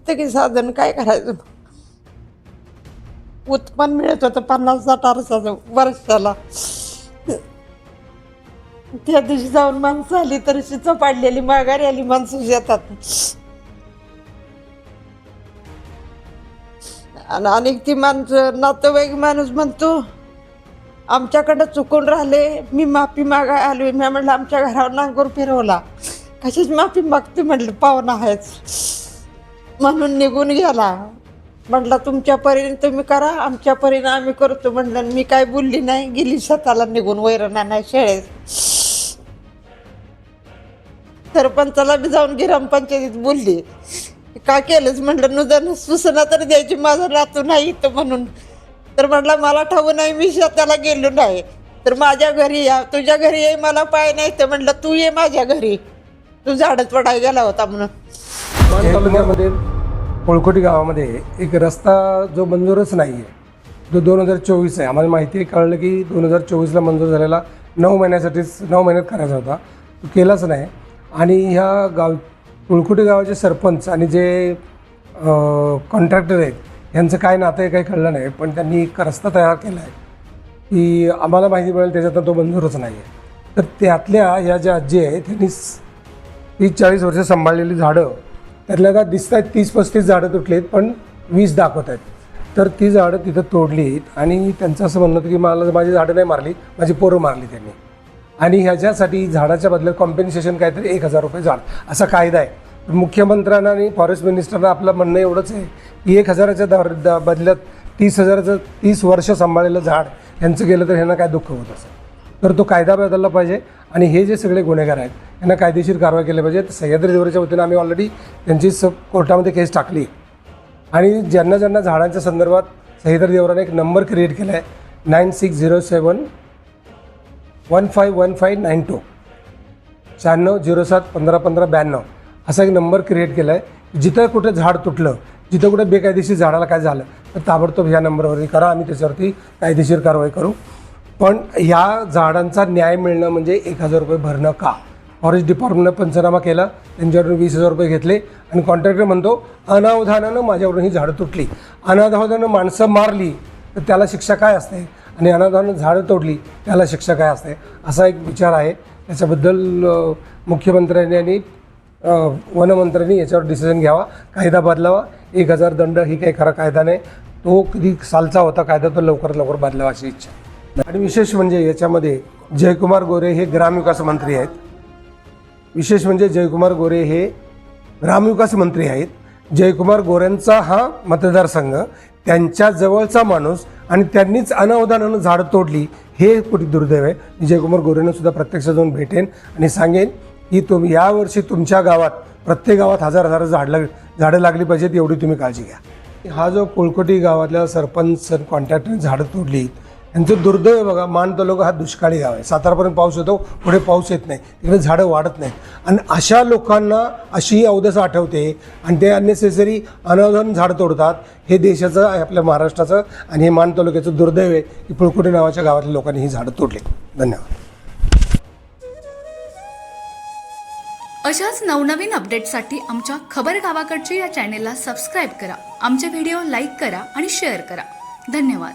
संपतं की साधन, काय करायचं. उत्पन्न मिळत होतं 50-60 वर्षाला. त्या दिवशी जाऊन माणसं आली तर शिच पाडलेली माघारी आली माणसं येतात. आणि ती माणसं नातेवाईक माणूस म्हणतो आमच्याकडं चुकून राहिले, मी माफी मागाय आलोय. मी म्हटलं आमच्या घरावर नांगूर फिरवला, कशाच माफी मागते म्हटलं, पाहुणा आहेच म्हणून निघून गेला. म्हटलं तुमच्या परीने तुम्ही करा, आमच्या परीने आम्ही करतो म्हटलं. मी काय बोलली नाही, गेली शेताला निघून, वैरणा नाही शेळेत. सरपंचाला बी जाऊन ग्रामपंचायतीत बोलली, काय केलंच म्हटलं, नुदान सूचना तर द्यायची, माझं नातू नाही इथं म्हणून. तर म्हटलं मला ठाऊ नाही, मी शेताला गेलो नाही, तर माझ्या घरी या, तुझ्या घरी ये, मला पाय नाही तर म्हटलं तू ये माझ्या घरी, तू झाडच पडाय गेला होता म्हणून. मान तालुक्यामध्ये पोळकोटी गावामध्ये एक रस्ता जो मंजूरच नाही आहे, जो 2024 आहे. आम्हाला माहिती कळलं की 2024ला मंजूर झालेला 9 महिन्यात करायचा होता, तो केलाच नाही. आणि ह्या पोळकोटी गावाचे सरपंच आणि जे कॉन्ट्रॅक्टर आहेत यांचं काय नातं आहे काही कळलं नाही, पण त्यांनी एक रस्ता तयार केला आहे की आम्हाला माहिती मिळेल त्याच्यातनं तो मंजूरच नाही आहे. तर त्यातल्या ह्या ज्या आजी आहेत त्यांनी 30-40 वर्ष सांभाळलेली झाडं, त्यातल्या आता दिसत आहेत 30-35 झाडं तुटली आहेत, पण 20 दाखवत आहेत. तर ती झाडं तिथं तोडलीत आणि त्यांचं असं म्हणणं होतं की मला माझी झाडं नाही मारली, माझी पोरं मारली त्यांनी. आणि ह्याच्यासाठी झाडाच्या बदल्यात कॉम्पेन्सेशन काहीतरी 1000 रुपये झाड असा कायदा आहे. मुख्यमंत्र्यांना आणि फॉरेस्ट मिनिस्टरना आपलं म्हणणं एवढंच आहे की 1000च्या बदल्यात 30,000चं 30 वर्ष सांभाळलेलं झाड यांचं गेलं तर ह्यांना काय दुःख होत असेल. तर तो कायदा बदलला पाहिजे आणि हे जे सगळे गुन्हेगार आहेत यांना कायदेशीर कारवाई केली पाहिजे. सह्याद्री देवराच्या वतीनं आम्ही ऑलरेडी त्यांची कोर्टामध्ये केस टाकली आणि ज्यांना ज्यांना झाडांच्या संदर्भात सह्याद्री देवराने एक नंबर क्रिएट केला आहे 9607151592 9607151592 असा एक नंबर क्रिएट केला आहे. जिथं कुठे झाड तुटलं, जिथं कुठे बेकायदेशीर झाडाला काय झालं तर ताबडतोब ह्या नंबरवरती करा, आम्ही त्याच्यावरती कायदेशीर कारवाई करू. पण ह्या झाडांचा न्याय मिळणं म्हणजे 1000 रुपये भरणं का? फॉरेस्ट डिपार्टमेंटनं पंचनामा केला, त्यांच्याकडून 20,000 रुपये घेतले आणि कॉन्ट्रॅक्टर म्हणतो अनावधानानं माझ्याकडून ही झाडं तुटली. अनावधानानं माणसं मारली तर त्याला शिक्षा काय असते आणि अनावधानानं झाडं तोडली त्याला शिक्षा काय असते, असा एक विचार आहे. त्याच्याबद्दल मुख्यमंत्र्यांनी आणि वनमंत्र्यांनी याच्यावर डिसिजन घ्यावा, कायदा बदलावा. 1000 दंड ही काही खरा कायदा नाही, तो कधी सालचा होता कायदा, तो लवकरात लवकर बदलावा अशी इच्छा. आणि विशेष म्हणजे याच्यामध्ये जयकुमार गोरे हे ग्रामविकास मंत्री आहेत. विशेष म्हणजे जयकुमार गोरे हे ग्रामविकास मंत्री आहेत. जयकुमार गोरेंचा हा मतदारसंघ, त्यांच्या जवळचा माणूस आणि त्यांनीच अनावधानानं झाडं तोडली, हे कुठे दुर्दैव आहे. मी जयकुमार गोरेंना सुद्धा प्रत्यक्ष जाऊन भेटेन आणि सांगेन की तुम्ही यावर्षी तुमच्या गावात प्रत्येक गावात 1000 झाडं लागली पाहिजेत, एवढी तुम्ही काळजी घ्या. हा जो पोळकोटी गावातल्या सरपंच कॉन्ट्रॅक्टरने झाडं तोडली यांचं दुर्दैव आहे. बघा, मान तालुका हा दुष्काळी गाव आहे, सातारापर्यंत पाऊस येतो, पुढे पाऊस येत नाही, तिकडे झाडं वाढत नाहीत. आणि अशा लोकांना अशी अवदसा आठवते आणि ते अननेसेसरी अनावधान झाडं तोडतात. हे देशाचं आहे, आपल्या महाराष्ट्राचं, आणि हे मान तालुक्याचं दुर्दैव आहे की पोळकोटी नावाच्या गावातल्या लोकांनी ही झाडं तोडली. धन्यवाद. अशाच नवनवीन अपडेट्ससाठी आमच्या खबर गावाकडच्या या चॅनेलला सबस्क्राईब करा, आमचे व्हिडिओ लाईक करा आणि शेअर करा. धन्यवाद.